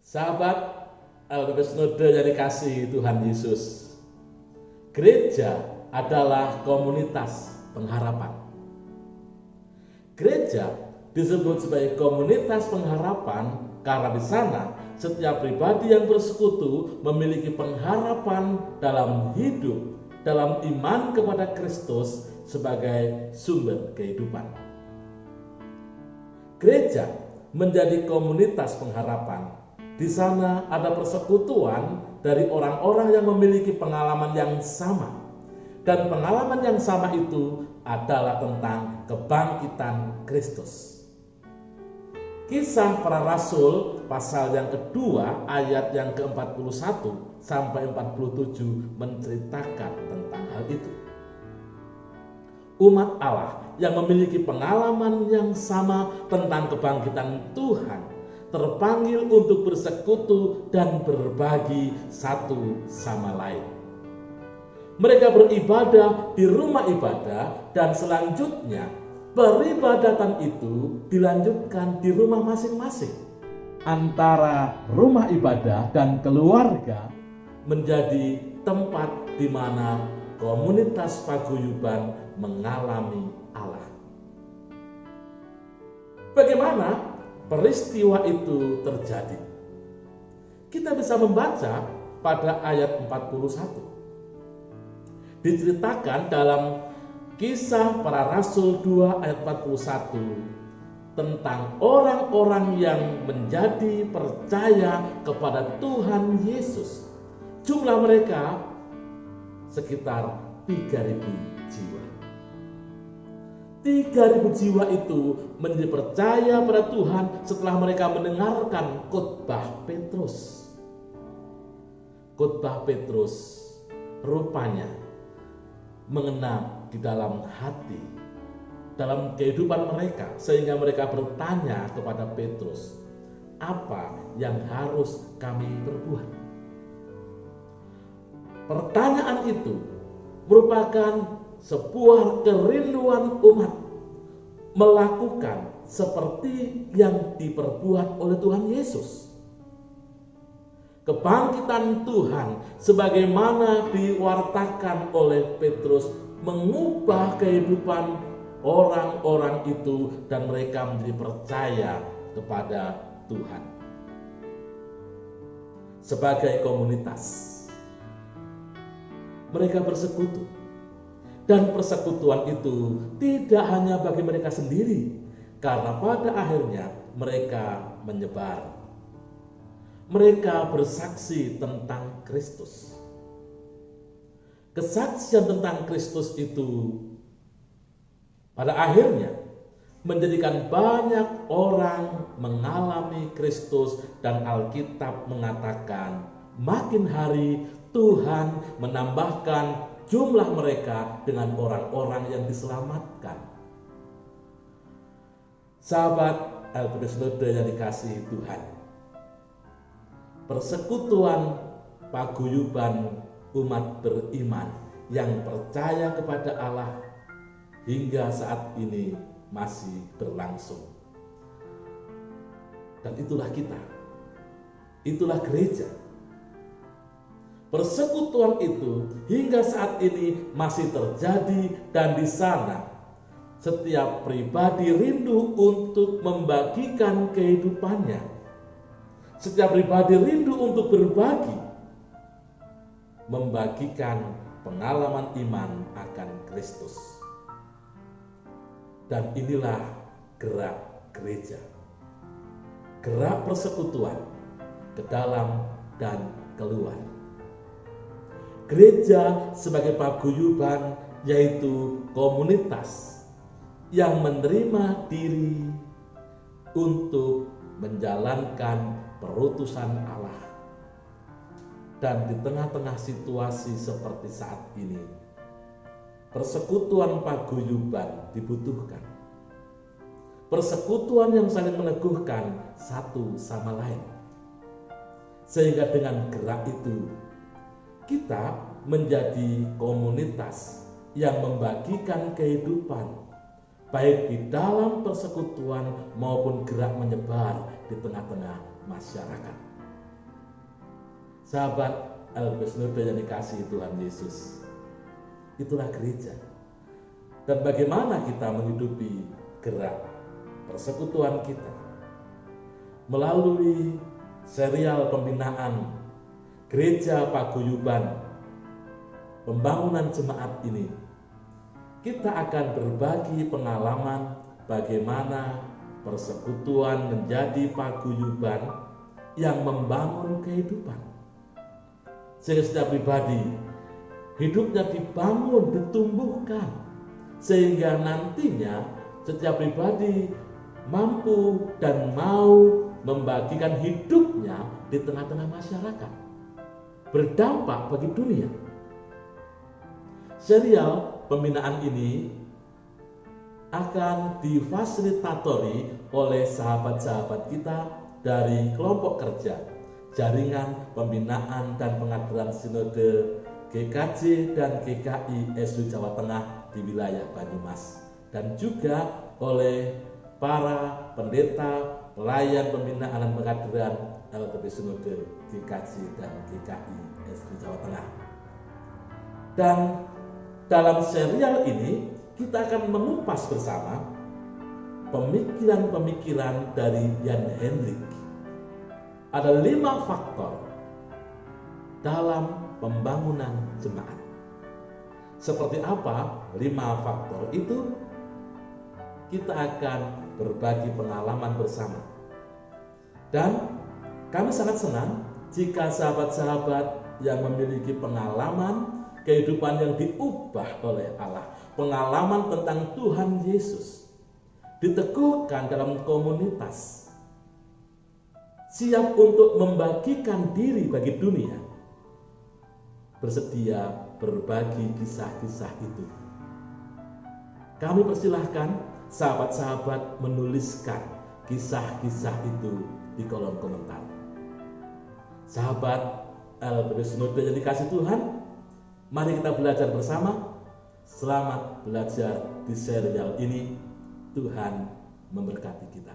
Sahabat LDP Snode yang dikasihi Tuhan Yesus, gereja adalah komunitas pengharapan. Gereja disebut sebagai komunitas pengharapan karena di sana setiap pribadi yang bersekutu memiliki pengharapan dalam hidup, dalam iman kepada Kristus sebagai sumber kehidupan. Gereja menjadi komunitas pengharapan. Di sana ada persekutuan dari orang-orang yang memiliki pengalaman yang sama. Dan pengalaman yang sama itu adalah tentang kebangkitan Kristus. Kisah para Rasul pasal yang kedua ayat yang ke-41 sampai 47 menceritakan tentang hal itu. Umat Allah yang memiliki pengalaman yang sama tentang kebangkitan Tuhan terpanggil untuk bersekutu dan berbagi satu sama lain. Mereka beribadah di rumah ibadah dan selanjutnya peribadatan itu dilanjutkan di rumah masing-masing. Antara rumah ibadah dan keluarga menjadi tempat di mana komunitas paguyuban mengalami Allah. Bagaimana peristiwa itu terjadi? Kita bisa membaca pada ayat 41. Diceritakan dalam Kisah para Rasul 2 ayat 41 tentang orang-orang yang menjadi percaya kepada Tuhan Yesus. Jumlah mereka sekitar 3.000 jiwa. 3.000 jiwa itu menjadi percaya pada Tuhan setelah mereka mendengarkan khotbah Petrus. Khotbah Petrus rupanya mengena di dalam hati, dalam kehidupan mereka, sehingga mereka bertanya kepada Petrus, apa yang harus kami perbuat? Pertanyaan itu merupakan sebuah kerinduan umat melakukan seperti yang diperbuat oleh Tuhan Yesus. Kebangkitan Tuhan sebagaimana diwartakan oleh Petrus mengubah kehidupan orang-orang itu dan mereka menjadi percaya kepada Tuhan. Sebagai komunitas, mereka bersekutu. Dan persekutuan itu tidak hanya bagi mereka sendiri, karena pada akhirnya mereka menyebar. Mereka bersaksi tentang Kristus. Kesaksian tentang Kristus itu pada akhirnya menjadikan banyak orang mengalami Kristus, dan Alkitab mengatakan makin hari Tuhan menambahkan jumlah mereka dengan orang-orang yang diselamatkan. Sahabat LDP Snode yang dikasihi Tuhan, persekutuan paguyuban umat beriman yang percaya kepada Allah hingga saat ini masih berlangsung. Dan itulah kita, itulah gereja. Persekutuan itu hingga saat ini masih terjadi, dan di sana setiap pribadi rindu untuk membagikan kehidupannya. Setiap pribadi rindu untuk berbagi, membagikan pengalaman iman akan Kristus. Dan inilah gerak gereja, gerak persekutuan ke dalam dan keluar. Gereja sebagai paguyuban, yaitu komunitas yang menerima diri untuk menjalankan perutusan Allah. Dan di tengah-tengah situasi seperti saat ini, persekutuan paguyuban dibutuhkan. Persekutuan yang saling meneguhkan satu sama lain. Sehingga dengan gerak itu kita menjadi komunitas yang membagikan kehidupan, baik di dalam persekutuan maupun gerak menyebar di tengah-tengah masyarakat. Sahabat LP Sinode yang dikasihi Tuhan Yesus, itulah gereja. Dan bagaimana kita menghidupi gerak persekutuan kita melalui serial pembinaan gereja paguyuban pembangunan jemaat ini. Kita akan berbagi pengalaman bagaimana persekutuan menjadi paguyuban yang membangun kehidupan, sehingga setiap pribadi hidupnya dibangun, ditumbuhkan, sehingga nantinya setiap pribadi mampu dan mau membagikan hidupnya di tengah-tengah masyarakat, berdampak bagi dunia. Serial pembinaan ini akan difasilitatori oleh sahabat-sahabat kita dari kelompok kerja Jaringan Pembinaan dan Pengadilan Sinode GKJ dan GKI SU Jawa Tengah di wilayah Banyumas, dan juga oleh para pendeta pelayan pembinaan dan pengadilan LPP Sinode GKJ dan GKI SU Jawa Tengah. Dan dalam serial ini kita akan mengupas bersama pemikiran-pemikiran dari Jan Hendrik. Ada 5 faktor dalam pembangunan jemaat. Seperti apa 5 faktor itu? Kita akan berbagi pengalaman bersama. Dan kami sangat senang jika sahabat-sahabat yang memiliki pengalaman kehidupan yang diubah oleh Allah, pengalaman tentang Tuhan Yesus, diteguhkan dalam komunitas, siap untuk membagikan diri bagi dunia, bersedia berbagi kisah-kisah itu. Kami persilahkan sahabat-sahabat menuliskan kisah-kisah itu di kolom komentar. Sahabat LPP Sinode yang dikasihi Tuhan, mari kita belajar bersama. Selamat belajar di serial ini. Tuhan memberkati kita.